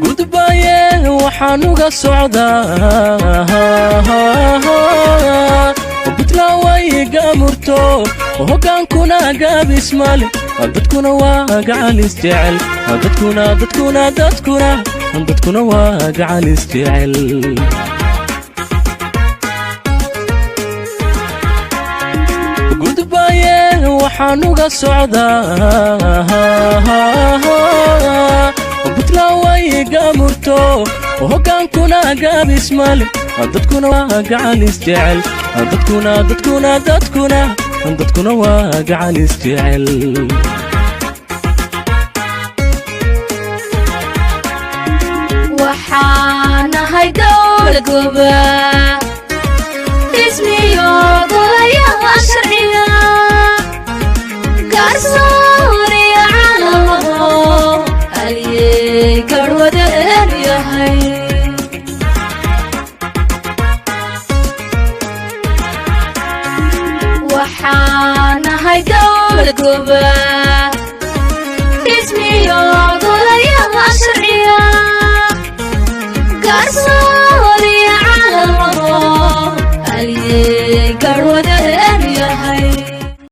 gudbaye waxaan uga socdaa Puntland way gaamurto hogaankuna gaabis male dadkuna waa gacalis jecel dadkuna waa gacalis jecel gudbaye waxaan uga socdaa Puntland way gaamurto hogaankuna gaabis male dadkuna waa gacalis jecel dadkuna waa gacalis jecel waxaan ahay dowlad goobaa ismiyo golayaha sharciga garsooriya caalamo haliyey garwadeen yahay waxaan ahay dowlad goobaa ismiyo golayaha sharciga garsooriya caalamo haliyey garwadeen